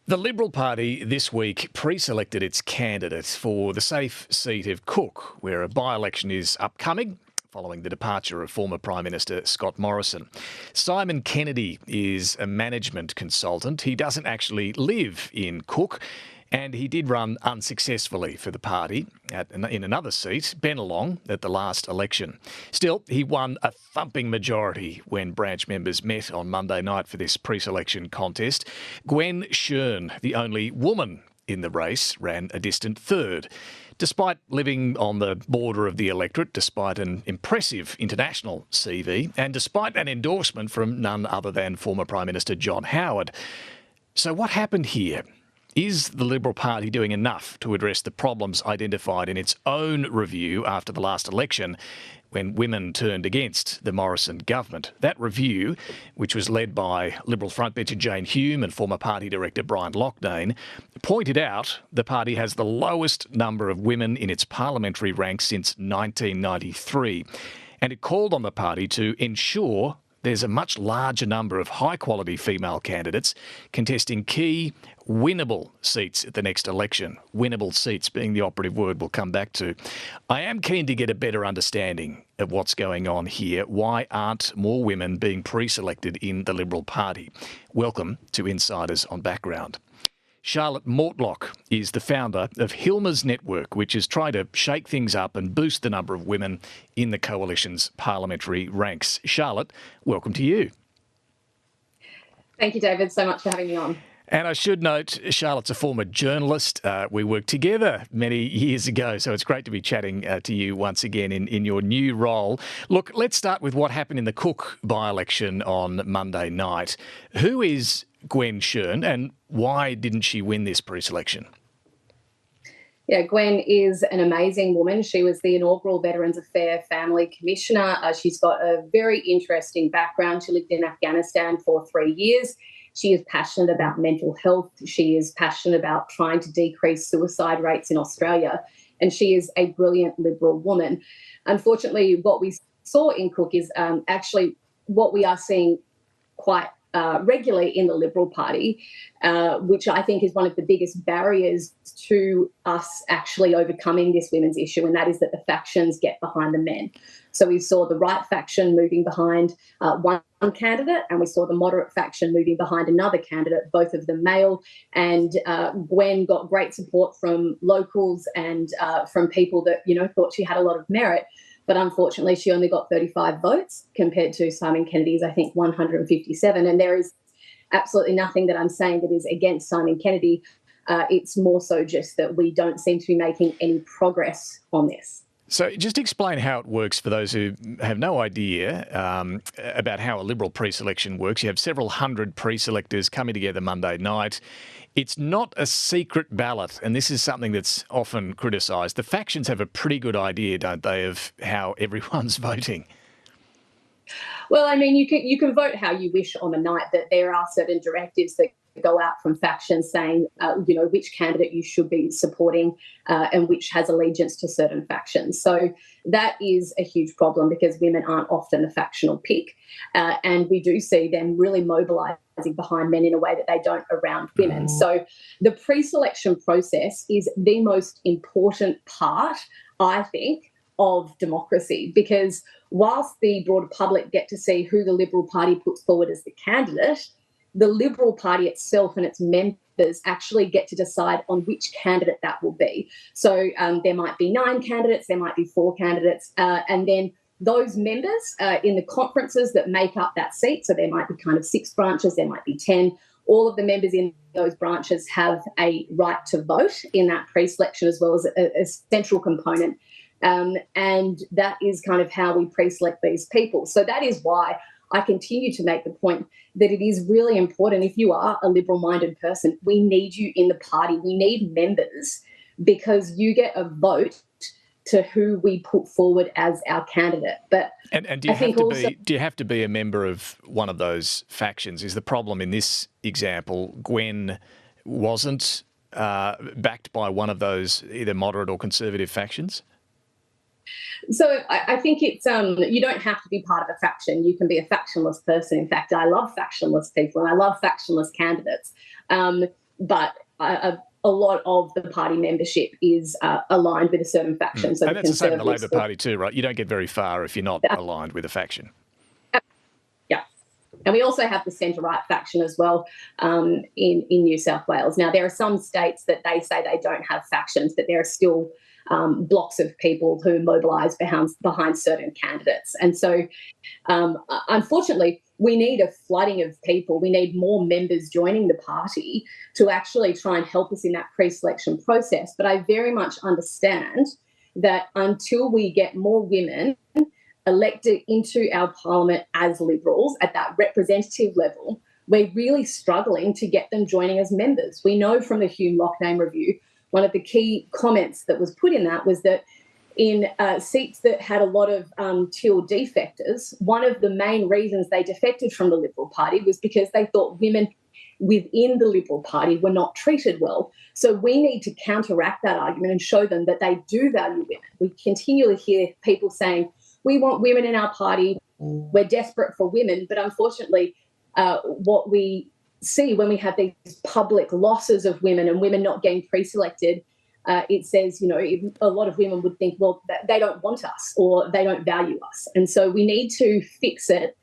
The Liberal Party this week pre-selected its candidate for the safe seat of Cook, where a by-election is upcoming following the departure of former Prime Minister Scott Morrison. Simon Kennedy is a management consultant. He doesn't actually live in Cook, and he did run unsuccessfully for the party in another seat, Bennelong, at the last election. Still, he won a thumping majority when branch members met on Monday night for this pre-selection contest. Gwen Cherne, the only woman in the race, ran a distant third. Despite living on the border of the electorate, despite an impressive international CV, and despite an endorsement from none other than former Prime Minister John Howard. So what happened here? Is the Liberal Party doing enough to address the problems identified in its own review after the last election when women turned against the Morrison government? That review, which was led by Liberal frontbencher Jane Hume and former party director Brian Loughnane, pointed out the party has the lowest number of women in its parliamentary ranks since 1993. And it called on the party to ensure there's a much larger number of high-quality female candidates contesting key, winnable seats at the next election. Winnable seats being the operative word we'll come back to. I am keen to get a better understanding of what's going on here. Why aren't more women being pre-selected in the Liberal Party? Welcome to Insiders on Background. Charlotte Mortlock is the founder of Hilma's network, which is trying to shake things up and boost the number of women in the coalition's parliamentary ranks. Charlotte, welcome to you. Thank you, David, so much for having me on. And I should note, Charlotte's a former journalist. We worked together many years ago, so it's great to be chatting to you once again in your new role. Look, let's start with what happened in the Cook by-election on Monday night. Who is Gwen Cherne and why didn't she win this pre-selection? Yeah, Gwen is an amazing woman. She was the inaugural Veterans Affairs Family Commissioner. She's got a very interesting background. She lived in Afghanistan for 3 years. She is passionate about mental health. She is passionate about trying to decrease suicide rates in Australia. And she is a brilliant Liberal woman. Unfortunately, what we saw in Cook is actually what we are seeing quite regularly in the Liberal Party, which I think is one of the biggest barriers to us actually overcoming this women's issue, and that is that the factions get behind the men. So we saw the right faction moving behind one candidate, and we saw the moderate faction moving behind another candidate, both of them male. And Gwen got great support from locals and from people that, thought she had a lot of merit. But unfortunately, she only got 35 votes compared to Simon Kennedy's, I think, 157. And there is absolutely nothing that I'm saying that is against Simon Kennedy. It's more so just that we don't seem to be making any progress on this. So just explain how it works for those who have no idea about how a Liberal pre-selection works. You have several hundred pre-selectors coming together Monday night. It's not a secret ballot, and this is something that's often criticised. The factions have a pretty good idea, don't they, of how everyone's voting? Well, I mean, you can vote how you wish on the night, that there are certain directives that go out from factions saying, which candidate you should be supporting and which has allegiance to certain factions. So that is a huge problem because women aren't often the factional pick. And we do see them really mobilising behind men in a way that they don't around women. So the pre-selection process is the most important part, I think, of democracy, because whilst the broader public get to see who the Liberal Party puts forward as the candidate, the Liberal Party itself and its members actually get to decide on which candidate that will be. So there might be 9 candidates, there might be 4 candidates, and then those members in the conferences that make up that seat, so there might be kind of 6 branches, there might be 10, all of the members in those branches have a right to vote in that pre-selection as well as a central component. And that is kind of how we pre-select these people. So that is why I continue to make the point that it is really important, if you are a Liberal-minded person, we need you in the party. We need members because you get a vote to who we put forward as our candidate. But and do you have to be a member of one of those factions? Is the problem in this example Gwen wasn't backed by one of those either moderate or conservative factions? So I think it's you don't have to be part of a faction. You can be a factionless person. In fact, I love factionless people and I love factionless candidates. but a lot of the party membership is aligned with a certain faction. So and that's the same in the Labor Party too, right? You don't get very far if you're not aligned with a faction. Yeah. And we also have the centre-right faction as well in New South Wales. Now, there are some states that they say they don't have factions, but there are still blocks of people who mobilise behind certain candidates. And so, unfortunately, we need a flooding of people. We need more members joining the party to actually try and help us in that pre-selection process. But I very much understand that until we get more women elected into our parliament as Liberals at that representative level, we're really struggling to get them joining as members. We know from the Hilma name review, one of the key comments that was put in that was that in seats that had a lot of Teal defectors, one of the main reasons they defected from the Liberal Party was because they thought women within the Liberal Party were not treated well. So we need to counteract that argument and show them that they do value women. We continually hear people saying, we want women in our party, we're desperate for women, but unfortunately what we see when we have these public losses of women and women not getting pre-selected, it says, a lot of women would think, well, they don't want us or they don't value us. And so we need to fix it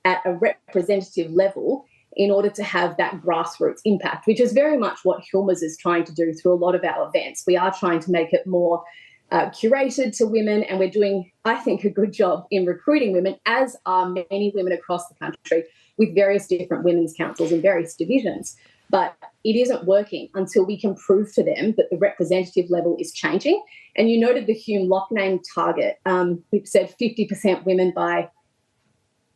at a representative level in order to have that grassroots impact, which is very much what Hilma's is trying to do through a lot of our events. We are trying to make it more curated to women, and we're doing, I think, a good job in recruiting women, as are many women across the country with various different women's councils in various divisions. But it isn't working until we can prove to them that the representative level is changing. And you noted the Hume Lockname target. We've said 50% women by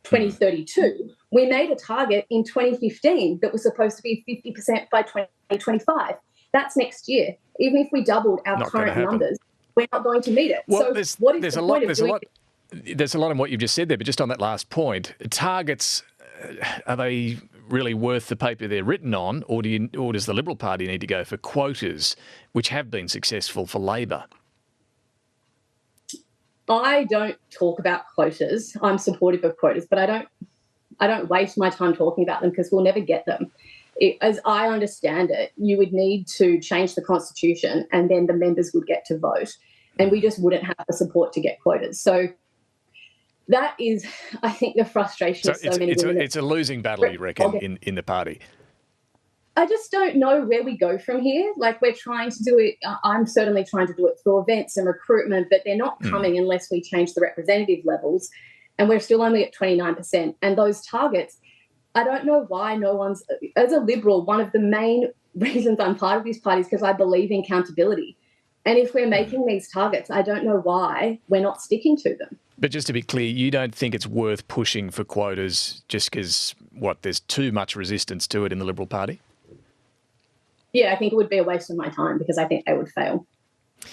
2032. We made a target in 2015 that was supposed to be 50% by 2025. That's next year. Even if we doubled our current numbers, we're not going to meet it. Well, so there's a lot in what you've just said there, but just on that last point, targets, are they really worth the paper they're written on, or does the Liberal Party need to go for quotas, which have been successful for Labor? I don't talk about quotas. I'm supportive of quotas, but I don't waste my time talking about them because we'll never get them. As I understand it, you would need to change the Constitution and then the members would get to vote, and we just wouldn't have the support to get quotas. So that is, I think, the frustration of so many women. It's a losing battle, you reckon, in the party? I just don't know where we go from here. Like, we're trying to do it, I'm certainly trying to do it through events and recruitment, but they're not coming unless we change the representative levels, and we're still only at 29%. And those targets, I don't know why no one's, as a Liberal, one of the main reasons I'm part of this party is because I believe in accountability. And if we're making these targets, I don't know why we're not sticking to them. But just to be clear, you don't think it's worth pushing for quotas just because, there's too much resistance to it in the Liberal Party? Yeah, I think it would be a waste of my time because I think they would fail.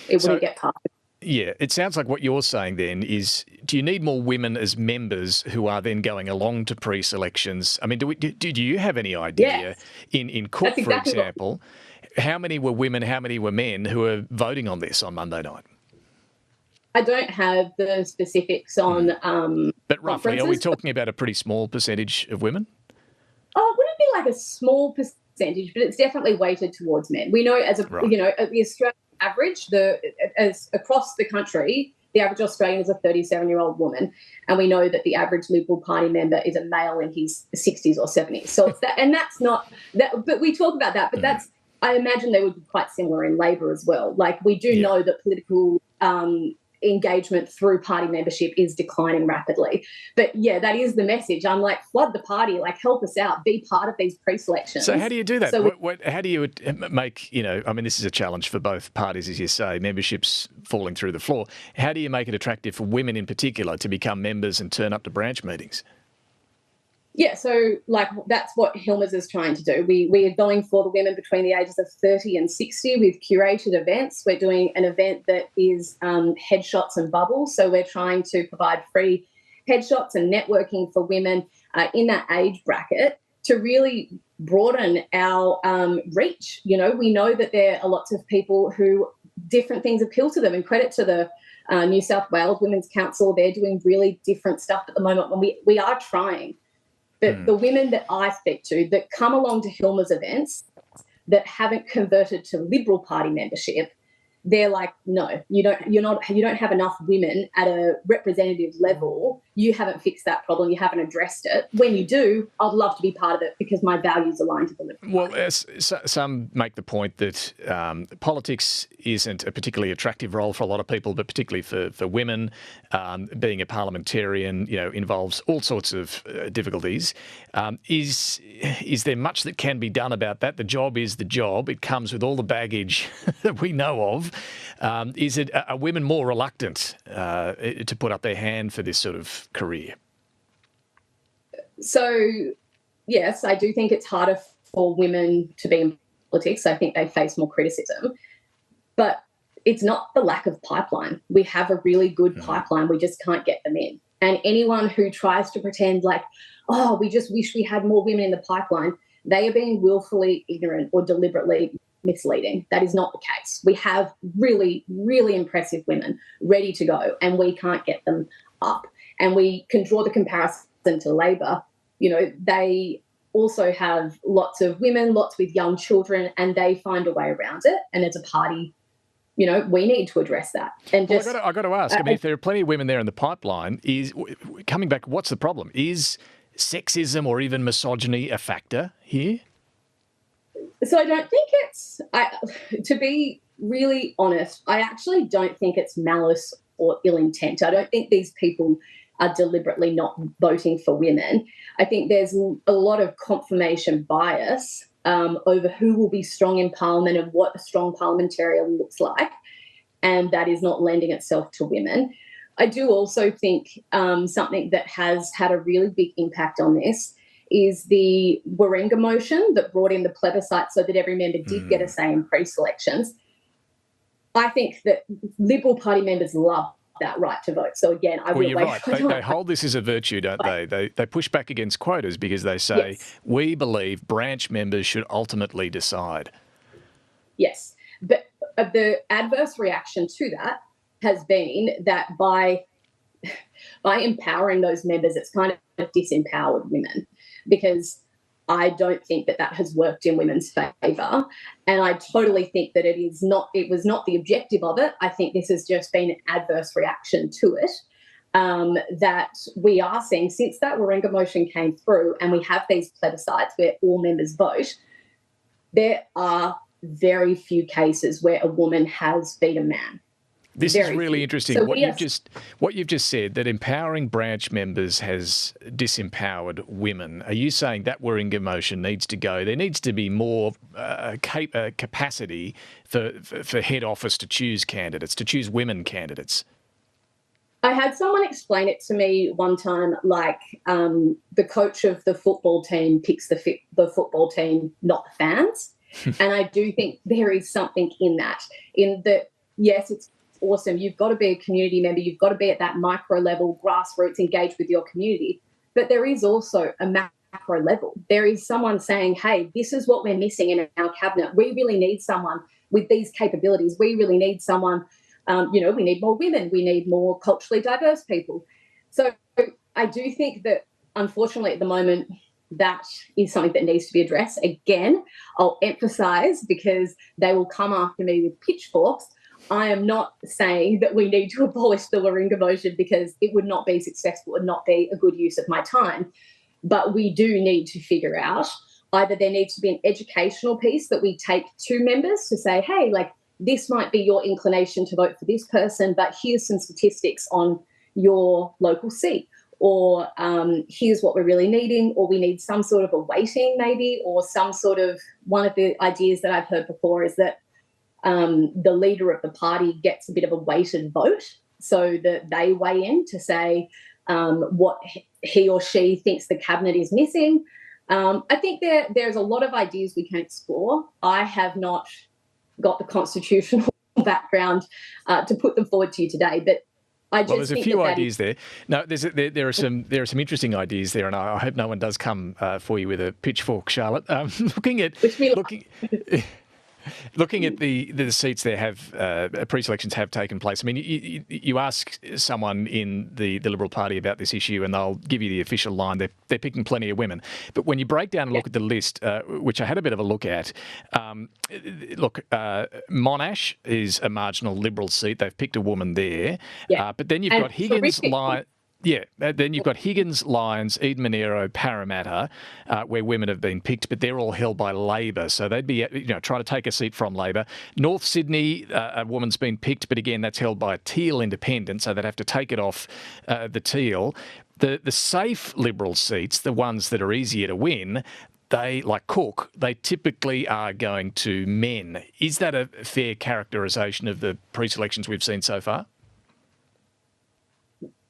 It wouldn't get past. Yeah, it sounds like what you're saying then is, do you need more women as members who are then going along to pre-selections? I mean, do you have any idea in Cook, for example, how many were women, how many were men who are voting on this on Monday night? I don't have the specifics on but roughly, are we talking about a pretty small percentage of women? Oh, it wouldn't be like a small percentage, but it's definitely weighted towards men. We know the Australian average, as across the country, the average Australian is a 37-year-old woman, and we know that the average Liberal Party member is a male in his 60s or 70s. So it's that, and that's not that. But we talk about that. But that's, I imagine they would be quite similar in Labor as well. Like, we do know that political engagement through party membership is declining rapidly. But yeah, that is the message. I'm like, flood the party, like, help us out, be part of these pre-selections. So how do you do that? How do you make, I mean, this is a challenge for both parties, as you say, membership's falling through the floor. How do you make it attractive for women in particular to become members and turn up to branch meetings? Yeah, so that's what Hilma's is trying to do. We are going for the women between the ages of 30 and 60 with curated events. We're doing an event that is headshots and bubbles. So we're trying to provide free headshots and networking for women in that age bracket to really broaden our reach. We know that there are lots of people who different things appeal to them, and credit to the New South Wales Women's Council. They're doing really different stuff at the moment when we are trying. But the women that I speak to that come along to Hilma's events that haven't converted to Liberal Party membership, they're like, no, you don't have enough women at a representative level. You haven't fixed that problem. You haven't addressed it. When you do, I'd love to be part of it because my values align to the Liberal Party. Well, some make the point that politics isn't a particularly attractive role for a lot of people, but particularly for women. Being a parliamentarian, involves all sorts of difficulties. Is there much that can be done about that? The job is the job. It comes with all the baggage that we know of. Are women more reluctant to put up their hand for this sort of career? So, yes, I do think it's harder for women to be in politics. I think they face more criticism. But it's not the lack of pipeline. We have a really good pipeline. We just can't get them in. And anyone who tries to pretend like, oh, we just wish we had more women in the pipeline, they are being willfully ignorant or deliberately misleading. That is not the case. We have really, really impressive women ready to go, and we can't get them up. And we can draw the comparison to Labor. They also have lots of women, lots with young children, and they find a way around it. And as a party, we need to address that. And I've got to ask, if there are plenty of women there in the pipeline, coming back, what's the problem? Is sexism or even misogyny a factor here? So I don't think to be really honest, I actually don't think it's malice or ill intent. I don't think these people are deliberately not voting for women. I think there's a lot of confirmation bias over who will be strong in Parliament and what a strong parliamentarian looks like, and that is not lending itself to women. I do also think something that has had a really big impact on this is the Warringah motion that brought in the plebiscite so that every member did get a say in pre-selections. I think that Liberal Party members love that right to vote. So again, you're right. They hold this as a virtue, don't they? They push back against quotas because they say, we believe branch members should ultimately decide. Yes. But the adverse reaction to that has been that by empowering those members, it's kind of disempowered women, because I don't think that has worked in women's favour. And I totally think that it was not the objective of it. I think this has just been an adverse reaction to it that we are seeing since that Warringah motion came through, and we have these plebiscites where all members vote. There are very few cases where a woman has beat a man. This is really interesting. So what you've just said, that empowering branch members has disempowered women. Are you saying that Warringah motion needs to go? There needs to be more capacity for head office to choose candidates, to choose women candidates. I had someone explain it to me one time, like the coach of the football team picks the football team, not the fans. And I do think there is something in that, yes, it's awesome. You've got to be a community member. You've got to be at that micro level, grassroots, engaged with your community. But there is also a macro level. There is someone saying, hey, this is what we're missing in our cabinet. We really need someone with these capabilities. We really need someone, we need more women. We need more culturally diverse people. So I do think that, unfortunately, at the moment, that is something that needs to be addressed. Again, I'll emphasise, because they will come after me with pitchforks, I am not saying that we need to abolish the Warringah motion, because it would not be successful and not be a good use of my time. But we do need to figure out, either there needs to be an educational piece that we take to members to say, hey, like, this might be your inclination to vote for this person, but here's some statistics on your local seat, or here's what we're really needing, or we need some sort of a weighting maybe, or some sort of, one of the ideas that I've heard before is that the leader of the party gets a bit of a weighted vote, so that they weigh in to say what he or she thinks the cabinet is missing. I think there's a lot of ideas we can explore. I have not got the constitutional background to put them forward to you today, but there's a few ideas there. No, there are some interesting ideas there, and I hope no one does come for you with a pitchfork, Charlotte. Looking at the seats there pre-selections have taken place. I mean, you ask someone in the Liberal Party about this issue and they'll give you the official line. They're picking plenty of women. But when you break down and look at the list, which I had a bit of a look at, Monash is a marginal Liberal seat. They've picked a woman there. Yeah. But then you've got Higgins, then you've got Higgins, Lyons, Eden Monero, Parramatta, where women have been picked, but they're all held by Labor. So they'd be, trying to take a seat from Labor. North Sydney, a woman's been picked, but again, that's held by a Teal independent, so they'd have to take it off the Teal. The safe Liberal seats, the ones that are easier to win, they, like Cook, they typically are going to men. Is that a fair characterisation of the pre-selections we've seen so far?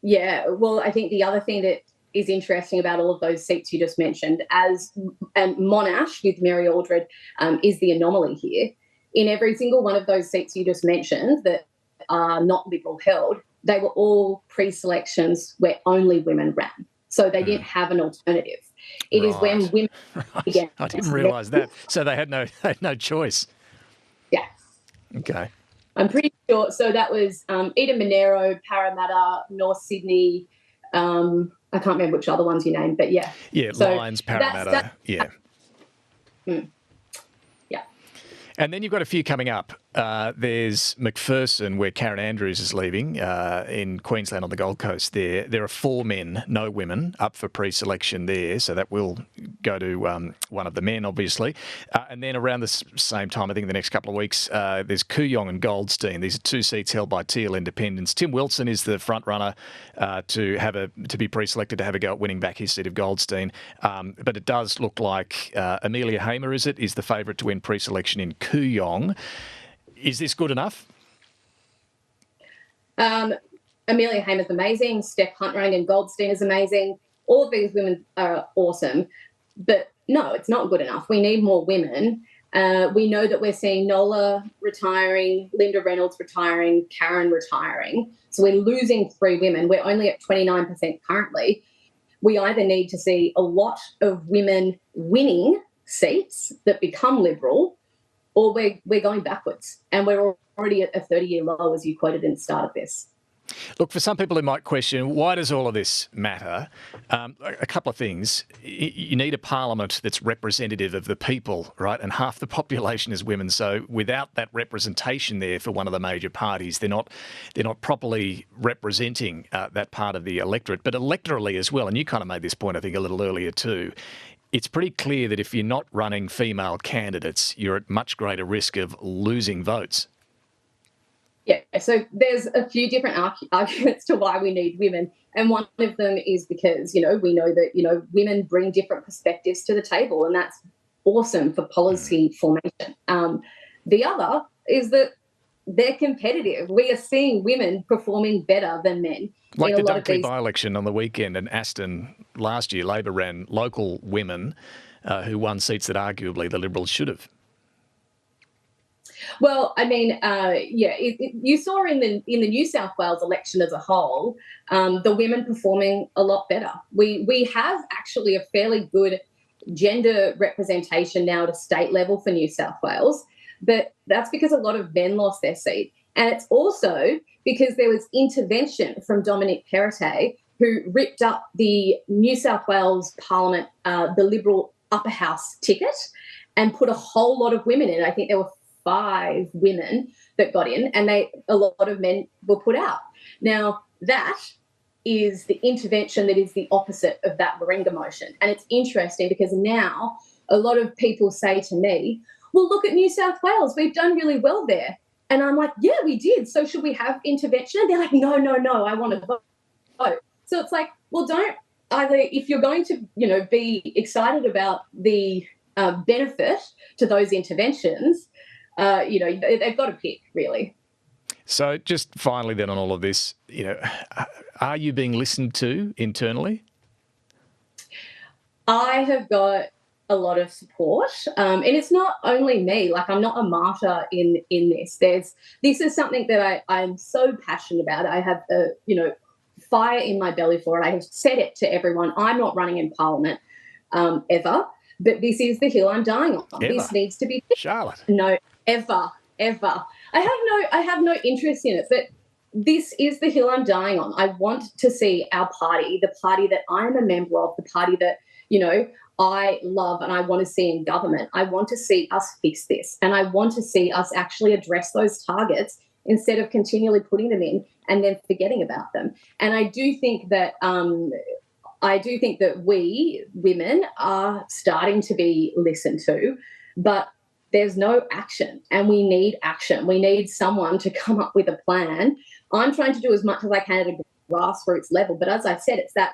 Yeah, well, I think the other thing that is interesting about all of those seats you just mentioned, and Monash with Mary Aldred is the anomaly here. In every single one of those seats you just mentioned that are not Liberal held, they were all pre-selections where only women ran. So they didn't have an alternative. It is when women... Right. I didn't realise that. So they had no choice. Yeah. Okay. I'm pretty sure. So that was Eden Monero, Parramatta, North Sydney. I can't remember which other ones you named, but yeah. Yeah, so Lions, Parramatta. Yeah. Yeah. And then you've got a few coming up. There's McPherson, where Karen Andrews is leaving, in Queensland on the Gold Coast there. There are 4 men, no women, up for pre-selection there, so that will go to one of the men, obviously. And then around the same time, I think in the next couple of weeks, there's Kooyong and Goldstein. These are 2 seats held by Teal independents. Tim Wilson is the front runner to be pre-selected to have a go at winning back his seat of Goldstein. But it does look like Amelia Hamer, is the favourite to win pre-selection in Kooyong. Is this good enough? Amelia Hamer's amazing. Steph Huntrangen and Goldstein is amazing. All of these women are awesome. But no, it's not good enough. We need more women. We know that we're seeing Nola retiring, Linda Reynolds retiring, Karen retiring. So we're losing 3 women. We're only at 29% currently. We either need to see a lot of women winning seats that become Liberal, or we're going backwards, and we're already at a 30-year low, as you quoted in the start of this. Look, for some people who might question, why does all of this matter? A couple of things. You need a parliament that's representative of the people, right? And half the population is women. So without that representation there for one of the major parties, they're not properly representing that part of the electorate. But electorally as well, and you kind of made this point, I think, a little earlier too, it's pretty clear that if you're not running female candidates, you're at much greater risk of losing votes. Yeah, so there's a few different arguments to why we need women. And one of them is because, we know that, women bring different perspectives to the table, and that's awesome for policy formation. The other is that they're competitive. We are seeing women performing better than men. Like the Dunkley by-election on the weekend in Aston last year, Labor ran local women who won seats that arguably the Liberals should have. Well, I mean, you saw in the New South Wales election as a whole, the women performing a lot better. We have actually a fairly good gender representation now at a state level for New South Wales, but that's because a lot of men lost their seat. And it's also because there was intervention from Dominic Perrottet, who ripped up the New South Wales Parliament, the Liberal upper house ticket, and put a whole lot of women in. I think there were 5 women that got in, and a lot of men were put out. Now, that is the intervention that is the opposite of that Warringah motion. And it's interesting because now a lot of people say to me, well, look at New South Wales, we've done really well there. And I'm like, yeah, we did. So should we have intervention? And they're like, no, I want to vote. So it's like, well, don't either, if you're going to, be excited about the benefit to those interventions, they've got to pick, really. So just finally then on all of this, are you being listened to internally? I have got a lot of support. And it's not only me, like I'm not a martyr in this. This is something that I'm so passionate about. I have fire in my belly for it. I have said it to everyone. I'm not running in Parliament ever. But this is the hill I'm dying on. Ever. This needs to be Charlotte. No, ever. I have no interest in it, but this is the hill I'm dying on. I want to see our party, the party that I'm a member of, the party that, I love and I want to see in government. I want to see us fix this, and I want to see us actually address those targets instead of continually putting them in and then forgetting about them. And I do think that we women are starting to be listened to, but there's no action, and we need action. We need someone to come up with a plan. I'm trying to do as much as I can at a grassroots level, but as I said, it's that,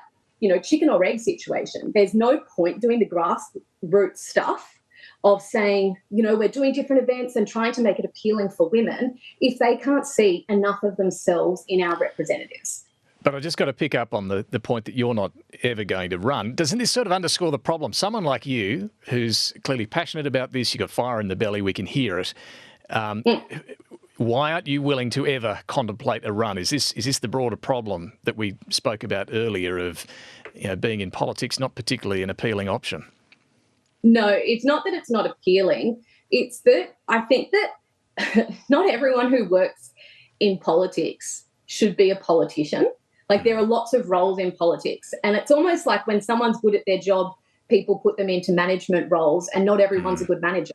chicken or egg situation. There's no point doing the grassroots stuff of saying, we're doing different events and trying to make it appealing for women if they can't see enough of themselves in our representatives. But I just got to pick up on the point that you're not ever going to run. Doesn't this sort of underscore the problem? Someone like you, who's clearly passionate about this, you've got fire in the belly, we can hear it. Why aren't you willing to ever contemplate a run? Is this the broader problem that we spoke about earlier of being in politics not particularly an appealing option? No, it's not that it's not appealing. It's that I think that not everyone who works in politics should be a politician. Like, there are lots of roles in politics, and it's almost like when someone's good at their job, people put them into management roles, and not everyone's a good manager.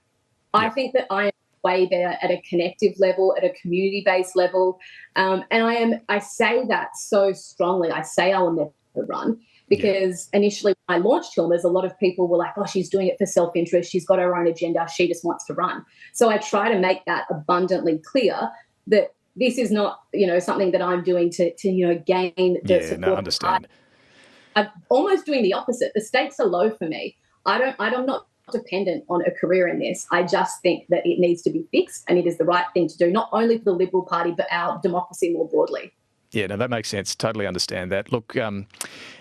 Yeah. I think that I am way there at a connective level, at a community-based level, and I say that so strongly. I say I will never run because initially when I launched Hilma's, a lot of people were like, oh, she's doing it for self-interest, she's got her own agenda, she just wants to run. So I try to make that abundantly clear that this is not, something that I'm doing to gain the support. No, I understand. I'm almost doing the opposite. The stakes are low for me. I'm not dependent on a career in this. I just think that it needs to be fixed, and it is the right thing to do, not only for the Liberal Party, but our democracy more broadly. Yeah, no, that makes sense. Totally understand that. Look,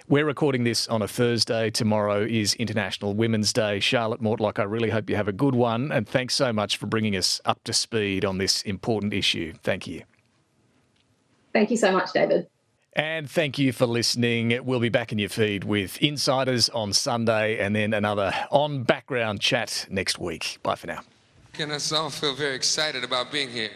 we're recording this on a Thursday. Tomorrow is International Women's Day. Charlotte Mortlock, I really hope you have a good one. And thanks so much for bringing us up to speed on this important issue. Thank you. Thank you so much, David. And thank you for listening. We'll be back in your feed with Insiders on Sunday and then another on background chat next week. Bye for now. Can us all feel very excited about being here.